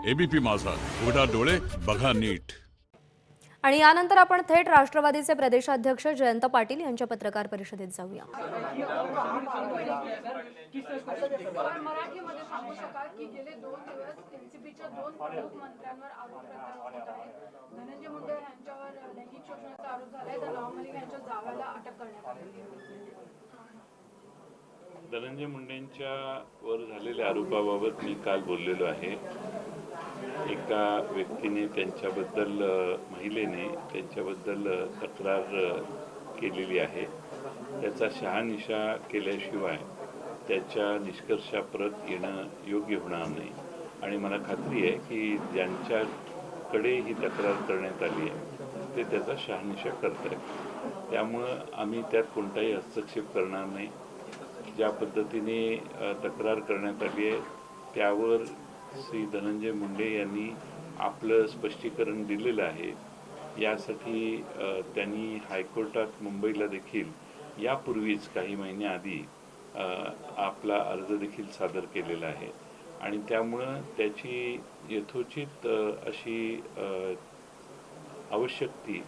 ABP माझा, उघडा डोळे बघा नीट. आणि यानंतर आपण थेट राष्ट्रवादीचे प्रदेशाध्यक्ष जयंत पाटील यांच्या पत्रकार परिषदेत जाऊया. मराठीमध्ये सांगू शकाल की गेले 2 दिवस एनसीपीच्या 2 प्रमुख मंत्र्यांवर आरोप प्रत्यारोप होत आहेत. धनंजय मुंडे यांच्यावर लैंगिक शोषणाचा आरोप झालाय तर नवाब मलिक यांच्या जावाला अटक करण्यात आली आहे. धनंजय मुंडेंच्या वर झालेल्या आरोपाबाबत मी काल बोललेलो आहे. एका व्यक्तीने त्यांच्याबद्दल महिलेने त्यांच्याबद्दल तक्रार केलेली आहे. त्याचा शहानिशा केल्याशिवाय त्याच्या निष्कर्षाप्रत येणं योग्य होणार नाही आणि मला खात्री आहे की ज्यांच्याकडे ही तक्रार करण्यात आली आहे ते त्याचा शहानिशा करत आहेत. त्यामुळं आम्ही त्यात कोणताही हस्तक्षेप करणार नाही. ज्या पद्धतीने तक्रार करण्यात आली आहे त्यावर श्री धनंजय मुंडे यांनी आपलं स्पष्टीकरण दिलेलं आहे. यासाठी त्यांनी हायकोर्टात मुंबईला देखील यापूर्वीच काही महिन्याआधी आपला अर्ज देखील सादर केलेला आहे आणि त्यामुळं त्याची यथोचित अशी आवश्यक ती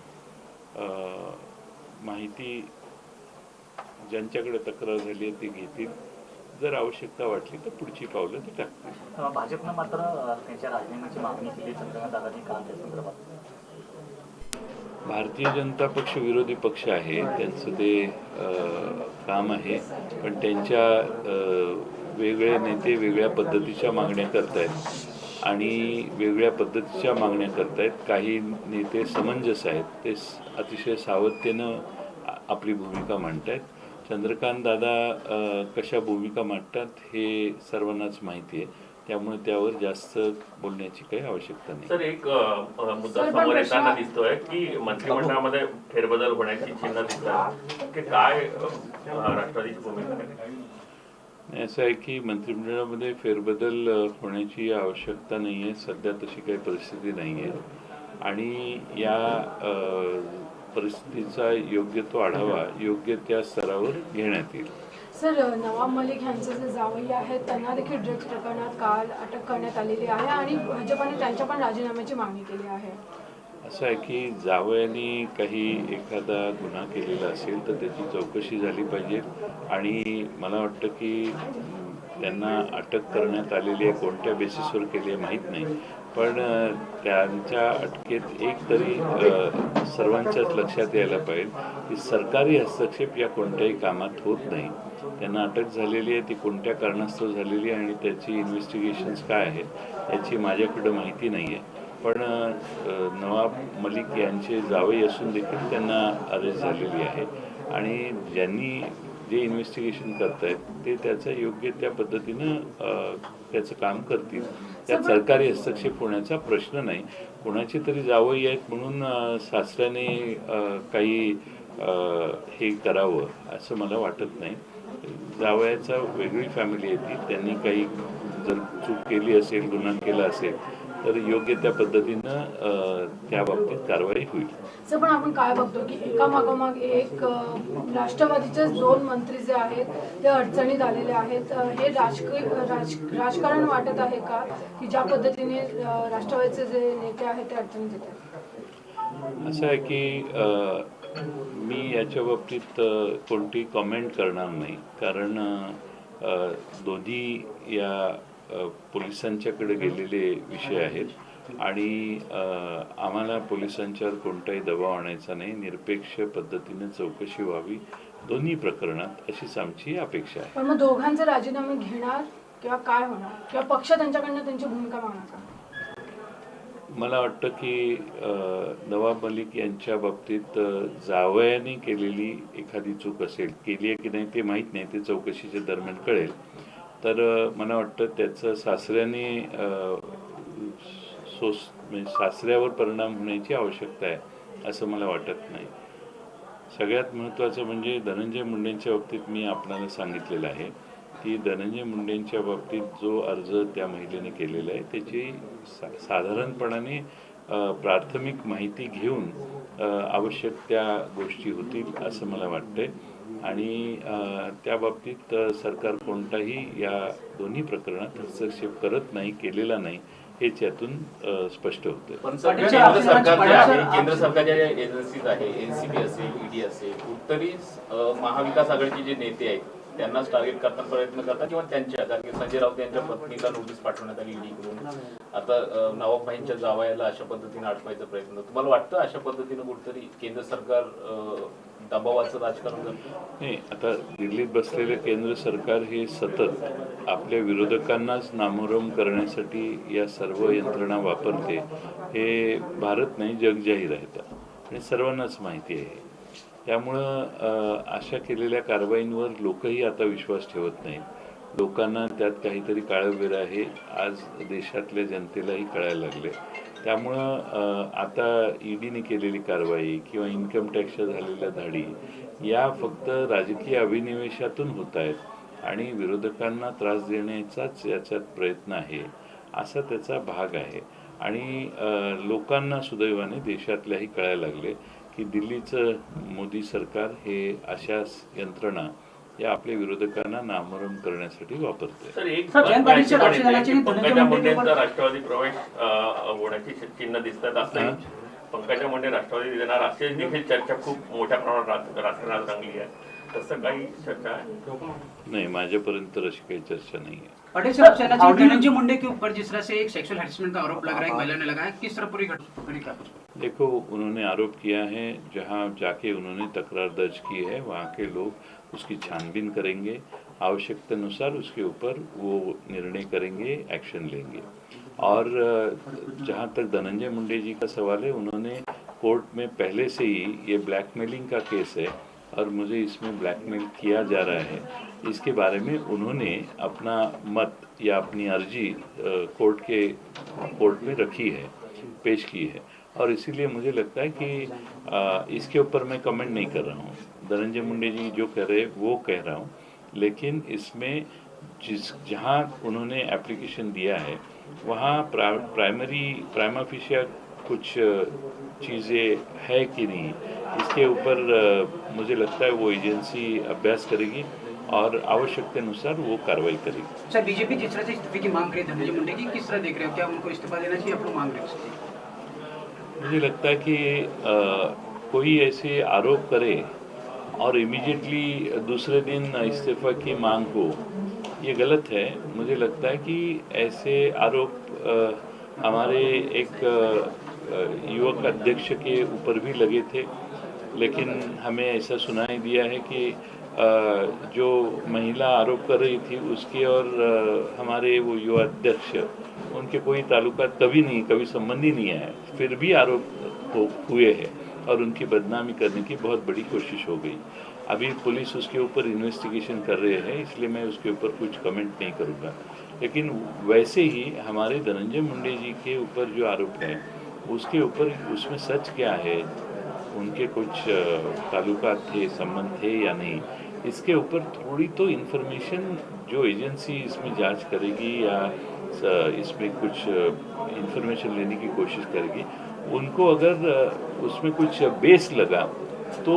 माहिती ज्यांच्याकडे तक्रार झाली आहे ती घेतील. जर आवश्यकता वाटली तर पुढची पावलं ते टाकतील. भाजपनं मात्र त्यांच्या राजीनाम्याची मागणी केली चंद्रकांत दादांनी काल त्या संदर्भात. भारतीय जनता पक्ष विरोधी पक्ष आहे, त्यांचं ते काम आहे, पण त्यांच्या वेगळे नेते वेगळ्या पद्धतीच्या मागण्या करतायत आणि वेगळ्या पद्धतीच्या मागण्या करतायत. काही नेते समंजस आहेत, ते अतिशय सावधतेनं आपली भूमिका मांडतायत. चंद्रकांत दादा कशा भूमिका मांडतात हे सर्वांनाच माहिती आहे, त्यामुळे त्यावर जास्त बोलण्याची काही आवश्यकता नाही. सर, एक मुद्दा समोर येताना दिसतोय की मंत्रिमंडळामध्ये फेरबदल होण्याची चिन्ह दिसतात की काय राष्ट्रवादीची भूमिका आहे? असं आहे की मंत्रिमंडळामध्ये फेरबदल होण्याची आवश्यकता नाही आहे. सध्या तशी काही परिस्थिती नाही आहे आणि या परिस्थितीचा योग्य तो आढावा योग्य त्या स्तरावर घेण्यात येईल. सर, नवाब मलिक यांचे जे जावई आहेत त्यांना देखील ड्रग्ज प्रकरणात काल अटक करण्यात आलेली आहे आणि भाजपाने त्यांच्या पण राजीनाम्याची मागणी केली आहे. असं आहे की जावयाने काही एखादा गुन्हा केलेला असेल तर त्याची चौकशी झाली पाहिजे आणि मला वाटतं की त्यांना अटक करण्यात आलेली आहे. कोणत्या बेसिसवर केली आहे माहीत नाही, पण त्यांच्या अटकेत एक तरी सर्वांच्याच लक्षात यायला पाहिजे की सरकारी हस्तक्षेप या कोणत्याही कामात होत नाही. त्यांना अटक झालेली आहे ती कोणत्या कारणास्तव झालेली आहे आणि त्याची इन्व्हेस्टिगेशन्स काय आहेत याची माझ्याकडं माहिती नाही आहे. पण नवाब मलिक यांचे जावई असून देखील त्यांना अरेस्ट झालेली आहे आणि ज्यांनी जे इन्व्हेस्टिगेशन करतायत ते त्याचं योग्य त्या पद्धतीनं त्याचं काम करतील. त्यात सरकारी हस्तक्षेप होण्याचा प्रश्न नाही. कोणाची तरी जावई आहेत म्हणून सासऱ्याने काही हे करावं असं मला वाटत नाही. जावयाचा वेगळी फॅमिली आहे ती, त्यांनी काही जर चूक केली असेल गुन्हा केला असेल तर योग्य त्या पद्धतीनं त्या बाबतीत कारवाई होईल. सर, पण आपण काय बघतो की एका मागोमाग एक राष्ट्रवादीचे 2 मंत्री जे आहेत ते अडचणीत आलेले आहेत. हे राजकारण वाटत आहे का की ज्या पद्धतीने राष्ट्रवादीचे जे नेते आहेत ते अडचणीत येतात? असं आहे की मी याच्या बाबतीत कोणती कॉमेंट करणार नाही, कारण दोन्ही या पोलिसांच्याकडे गेलेले विषय आहेत आणि आम्हाला पोलिसांच्यावर कोणताही दबाव आणायचा नाही. निरपेक्ष पद्धतीने चौकशी व्हावी दोन्ही प्रकरणात अशीच आमची अपेक्षा आहे. पण मग दोघांचे राजीनामे घेणार किंवा काय होणार किंवा पक्ष त्यांच्याकडनं त्यांची भूमिका मागणार का? मला वाटतं की नवाब मलिक यांच्या बाबतीत जावयाने केलेली एखादी चूक असेल, केली आहे की नाही ते माहीत नाही, ते चौकशीच्या दरम्यान कळेल. तर मला वाटतं त्याचं सासऱ्याने म्हणजे सासऱ्यावर परिणाम होण्याची आवश्यकता आहे असं मला वाटत नाही. सगळ्यात महत्त्वाचं म्हणजे धनंजय मुंडेंच्या बाबतीत मी आपणाला सांगितलेलं आहे की धनंजय मुंडेंच्या बाबतीत जो अर्ज त्या महिलेने केलेला आहे त्याची साधारणपणाने प्राथमिक माहिती घेऊन आवश्यक त्या गोष्टी होतील असं मला वाटतंय आणि त्या बाबतीत सरकार कोणताही या दोन्ही प्रकरणात हस्तक्षेप करत नाही, केलेला नाही हेच यातून स्पष्ट होतं. पण सर, केंद्र सरकार जे आहे, केंद्र सरकारच्या ज्या एजन्सीज आहे, एनसीबी असेल, ईडी असेल, कुठतरी महाविकास आघाडीचे जे नेते आहेत त्यांनाच टार्गेट करण्याचा प्रयत्न करतात किंवा त्यांच्या, कारण की संजय राऊत यांच्या पत्नीला नोटीस पाठवण्यात आली ईडीकडून. आता नवाब भाईंच्या जावयाला अशा पद्धतीने अडकवायचा प्रयत्न. तुम्हाला वाटतं अशा पद्धतीने कुठतरी केंद्र सरकार दबावाचं राजकारण करतं? नाही, आता दिल्लीत बसलेले केंद्र सरकार हे सतत आपल्या विरोधकांनाच नामोहरम करण्यासाठी या सर्व यंत्रणा वापरते, हे भारत नाही जग जाहीर आहे आणि सर्वांनाच माहिती आहे. त्यामुळं अशा केलेल्या कारवाईंवर लोकही आता विश्वास ठेवत नाहीत. लोकांना त्यात काहीतरी काळबेर आहे, आज देशातल्या जनतेलाही कळायला लागले. त्यामुळं आता ईडीने केलेली कारवाई किंवा इन्कम टॅक्सच्या झालेल्या धाडी या फक्त राजकीय अभिनिवेशातून होत आहेत आणि विरोधकांना त्रास देण्याचाच याच्यात प्रयत्न आहे, असा त्याचा भाग आहे. आणि लोकांना सुदैवाने देशातल्याही कळायला लागले की दिल्लीचं मोदी सरकार हे अशाच यंत्रणा या आपल्या विरोधकांना नामोहरम करण्यासाठी वापरते. सर, एक पंकजा मुंडेंचा राष्ट्रवादी प्रवेश होण्याची चिन्ह दिसतात. असं पंकजा मुंडे राष्ट्रवादी देणार असे देखील चर्चा खूप मोठ्या प्रमाणात राजकारणात रंगली आहे. तसं काही चर्चा आहे? नहीं, माझ्यापर्यंत अशी काही चर्चा नहीं है. पटेल साहब, धनंजय मुंडे के ऊपर जिस तरह से एक सेक्सुअल हरेसमेंट का आरोप लग रहा है, एक महिला ने लगा है, किस तरह पूरी घटना क्या कुछ? देखो, उन्होंने आरोप किया है, जहां जाके उन्होंने तकरार दर्ज की है वहां के लोग उसकी छानबीन करेंगे, आवश्यकतानुसार उसके ऊपर वो निर्णय करेंगे, एक्शन लेंगे. और जहां तक धनंजय मुंडे जी का सवाल है, उन्होंने कोर्ट में पहले से ही ये ब्लैकमेलिंग का केस है और मुझे इसमें ब्लैकमेल किया जा रहा है, इसके बारे में उन्होंने अपना मत या अपनी अर्जी कोर्ट में रखी है, पेश की है. और इसीलिए मुझे लगता है कि इसके ऊपर मैं कमेंट नहीं कर रहा हूँ. धनंजय मुंडे जी जो कह रहे वो कह रहा हूँ, लेकिन इसमें जहाँ उन्होंने एप्लीकेशन दिया है वहाँ प्राइमा फेशिया कुछ चीज़ें है कि नहीं, इसके ऊपर मुझे लगता है वो एजेंसी अभ्यास करेगी और आवश्यकतानुसार वो कार्रवाई करेगी. सर, बीजेपी जिस तरह से इस्तीफे की मांग रही है धनंजय मुंडे की, किस तरह देख रहे हो? क्या उनको इस्तीफा देना चाहिए, आप लोग मांग रहे हो? मुझे लगता है कि कोई ऐसे आरोप करे और इमीडिएटली दूसरे दिन इस्तीफा की मांग हो, ये गलत है. मुझे लगता है कि ऐसे आरोप हमारे एक युवक अध्यक्ष के ऊपर भी लगे थे, लेकिन हमें ऐसा सुनाई दिया है कि जो महिला आरोप कर रही थी उसके और हमारे वो युवा अध्यक्ष, उनके कोई ताल्लुकात कभी संबंधी नहीं है, फिर भी आरोप हुए हैं और उनकी बदनामी करने की बहुत बड़ी कोशिश हो गई. अभी पुलिस उसके ऊपर इन्वेस्टिगेशन कर रहे हैं, इसलिए मैं उसके ऊपर कुछ कमेंट नहीं करूँगा. लेकिन वैसे ही हमारे धनंजय मुंडे जी के ऊपर जो आरोप है उसके ऊपर उसमें सच क्या है, उनके कुछ ताल्लुकात थे, संबंध थे या नहीं, इसके ऊपर थोड़ी तो इन्फॉर्मेशन जो एजेंसी इसमें जांच करेगी या इसमें कुछ इन्फॉर्मेशन लेने की कोशिश करेगी, उनको अगर उसमें कुछ बेस लगा तो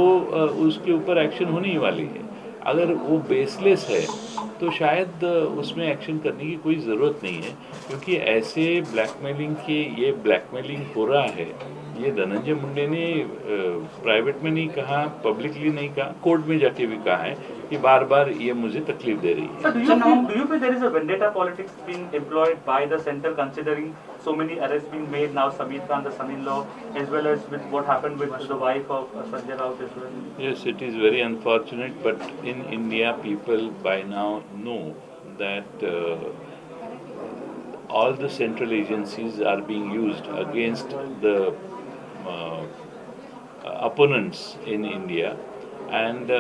उसके ऊपर एक्शन होने ही वाली है. अगर वो बेसलेस है तो शायद उसमें एक्शन करने की कोई ज़रूरत नहीं है, क्योंकि ऐसे ये ब्लैकमेलिंग हो रहा है, ये धनंजय मुंडे ने प्राइवेट में नहीं कहा, पब्लिकली नहीं कहा, कोर्ट में जाके भी कहा है कि बार बार ये मुझे तकलीफ दे रही है. So do you feel there is a vendetta politics being employed by the center, considering so many arrests being made now, Samir Khan, the son-in-law, as well as with what happened with the wife of Sanjay Raut as well? Yes, it is very unfortunate, but in India people by now know that all the central agencies are being used against the opponents in India. And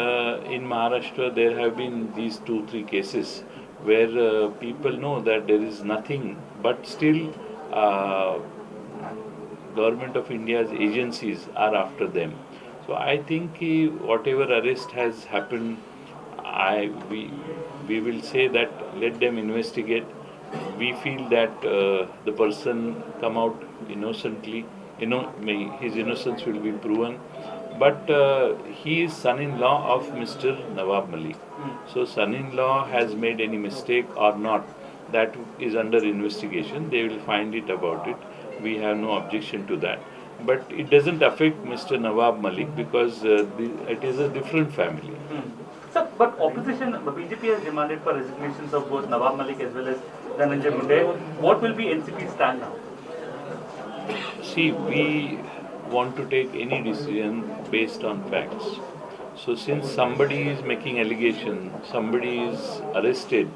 in Maharashtra there have been these 2-3 cases where people know that there is nothing, but still government of India's agencies are after them. So I think whatever arrest has happened, we will say that let them investigate. We feel that the person come out innocently, his innocence will be proven. But he is son-in-law of Mr. Nawab Malik. So son-in-law has made any mistake or not, that is under investigation. They will find it about it. We have no objection to that. But it doesn't affect Mr. Nawab Malik because it is a different family. Sir, but opposition, BJP has demanded for resignations of both Nawab Malik as well as Dhananjay Munde. What will be NCP's stand now? See, we want to take any decision based on facts. So since somebody is making allegation, somebody is arrested,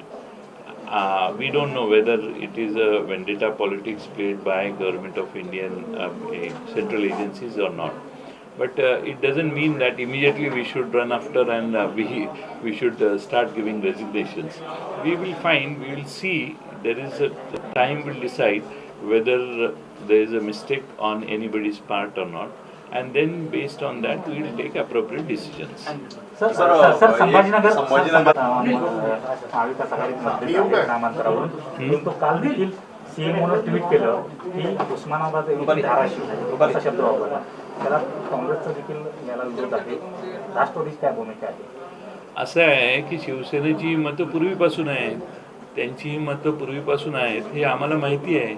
we don't know whether it is a vendetta politics played by Government of Indian central agencies or not. But it doesn't mean that immediately we should run after and we should start giving resignations. We will see. There is a time will decide whether there is a mistake on anybody's part or not, and then based on that we will take appropriate decisions. Sir Sambhajinagar महाविकास आघाडीत मध्ये नामांतरावरून तो काल देखील CM म्हणून tweet केलं की उस्मानाबाद धाराशिव असा शब्द वापरला. त्याला काँग्रेसचा देखील याला विरोध आहे. राष्ट्रवादीची काय भूमिका आहे? असं आहे की शिवसेनेची मतं पूर्वीपासून आहेत, त्यांची मतं पूर्वीपासून आहेत हे आम्हाला माहिती आहे.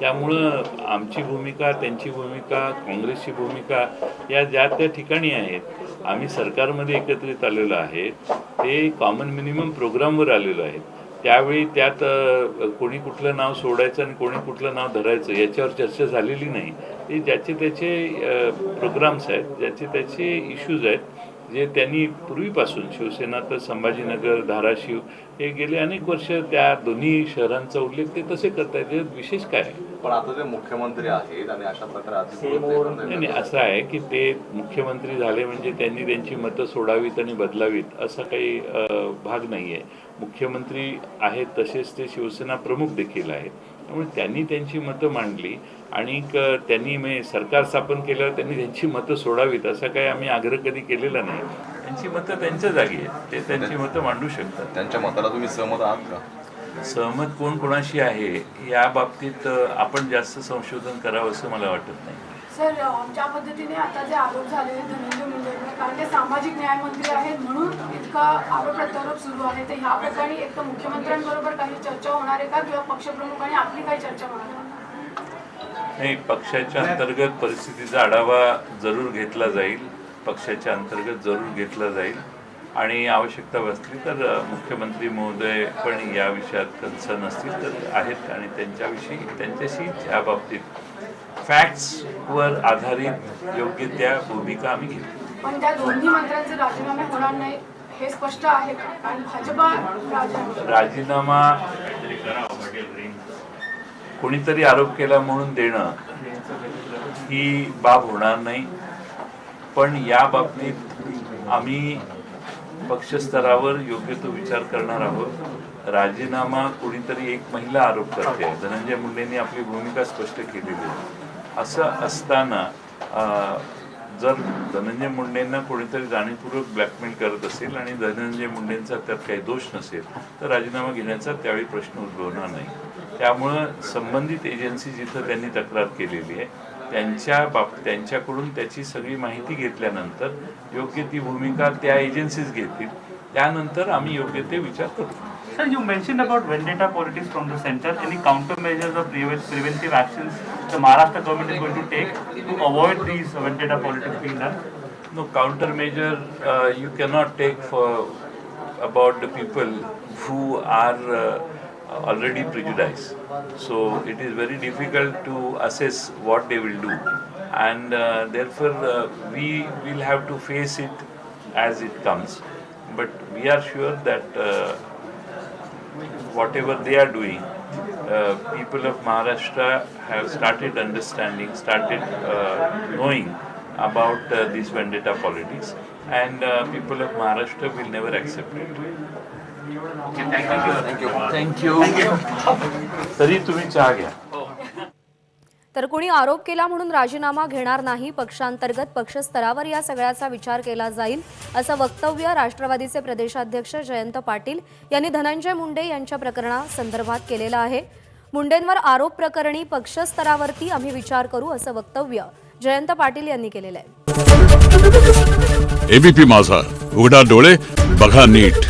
त्यामुळं आमची भूमिका, त्यांची भूमिका, काँग्रेसची भूमिका या ज्या त्या ठिकाणी आहेत. आम्ही सरकारमध्ये एकत्रित आलेलो आहे, ते कॉमन मिनिमम प्रोग्रामवर आलेलो आहे. त्यावेळी त्यात कोणी कुठलं नाव सोडायचं आणि कोणी कुठलं नाव धरायचं याच्यावर चर्चा झालेली नाही. ते ज्याचे त्याचे प्रोग्राम्स आहेत, ज्याचे त्याचे इश्यूज आहेत, जे त्यांनी पूर्वीपासून शिवसेना तर संभाजीनगर, धाराशिव हे गेले अनेक वर्ष त्या दोन्ही शहरांचा उल्लेख ते तसे करतायत. त्यात विशेष काय आहे? पण आता ते मुख्यमंत्री आहेत आणि अशा प्रकारे नाही, असं आहे की ते मुख्यमंत्री झाले म्हणजे त्यांनी त्यांची मतं सोडावीत आणि बदलावीत असा काही भाग नाही आहे. मुख्यमंत्री आहेत तसेच ते शिवसेना प्रमुख देखील आहेत. त्यामुळे त्यांनी त्यांची मतं मांडली आणि त्यांनी सरकार स्थापन केल्यावर त्यांनी त्यांची मतं सोडावीत असा काही आम्ही आग्रह कधी केलेला नाही. त्यांची मतं त्यांच्या जागी आहेत, ते त्यांची मतं मांडू शकतात. त्यांच्या मताला तुम्ही सहमत आहात का? सहमत कोण कोणाशी आहे या बाबतीत आपण जास्त संशोधन करावं असं मला वाटत नाही. सर, ज्या पद्धतीने आता जे आरोप झालेले धनंजय मुंडेंवर, कारण ते सामाजिक न्यायमंत्री आहेत म्हणून इतका आरोप प्रत्यारोप सुरू आहे, तर ह्या प्रकरणी एक तर मुख्यमंत्र्यांबरोबर काही चर्चा होणार आहे का किंवा पक्षप्रमुखांनी आपली काही चर्चा होणार आहे? नाही, पक्षाच्या अंतर्गत परिस्थितीचा आढावा जरूर घेतला जाईल, पक्षाच्या अंतर्गत जरूर घेतला जाईल आणि आवश्यकता भासली तर मुख्यमंत्री महोदय पण या विषयात कन्सर्न असतील तर आहेत आणि त्यांच्याशी या बाबतीत फॅक्ट्सवर आधारित योग्य त्या भूमिका आम्ही घेतो. पण त्या दोन्ही मंत्र्यांचे राजीनामे होणार नाही हे स्पष्ट आहे का? आणि भाजपा राजीनामा कोणीतरी आरोप केला म्हणून देणं ही बाब होणार नाही. पण या बाबतीत आम्ही पक्षस्तरावर योग्य तो विचार करणार आहोत. राजीनामा कोणीतरी एक महिला आरोप करते, धनंजय मुंडेंनी आपली भूमिका स्पष्ट केलेली आहे. असं असताना जर धनंजय मुंडेंना कोणीतरी जाणीवपूर्वक ब्लॅकमेल करत असेल आणि धनंजय मुंडेंचा त्यात काही दोष नसेल तर राजीनामा घेण्याचा त्यावेळी प्रश्न उद्भवणार नाही. त्यामुळं संबंधित एजन्सी जिथं त्यांनी तक्रार केलेली आहे त्यांच्याकडून त्याची सगळी माहिती घेतल्यानंतर योग्य ती भूमिका त्या एजन्सीज घेतील. त्यानंतर आम्ही योग्य ते विचार करू. Sir, you mentioned about vendetta politics from the center. Any countermeasures or preventive actions the Maharashtra government is going to take to avoid these vendetta politics being done? No, countermeasure you cannot take for about the people who are already prejudiced. So it is very difficult to assess what they will do, and therefore we will have to face it as it comes. But we are sure that whatever they are doing, people of Maharashtra have started understanding, started knowing about this vendetta politics, and people of Maharashtra will never accept it. Thank you. तरी तुम्ही चहा घ्या. तर कोणी आरोप केला म्हणून राजीनामा घेणार नाही, पक्षांतर्गत पक्षस्तरावर या सगळ्याचा विचार केला जाईल असं वक्तव्य राष्ट्रवादीचे प्रदेशाध्यक्ष जयंत पाटील यांनी धनंजय मुंडे यांच्या प्रकरणासंदर्भात केलेलं आहे. मुंडेंवर आरोप प्रकरणी पक्षस्तरावरती आम्ही विचार करू असं वक्तव्य जयंत पाटील यांनी केलेलं आहे. एबीपी माझा, उघडा डोळे बघा नीट.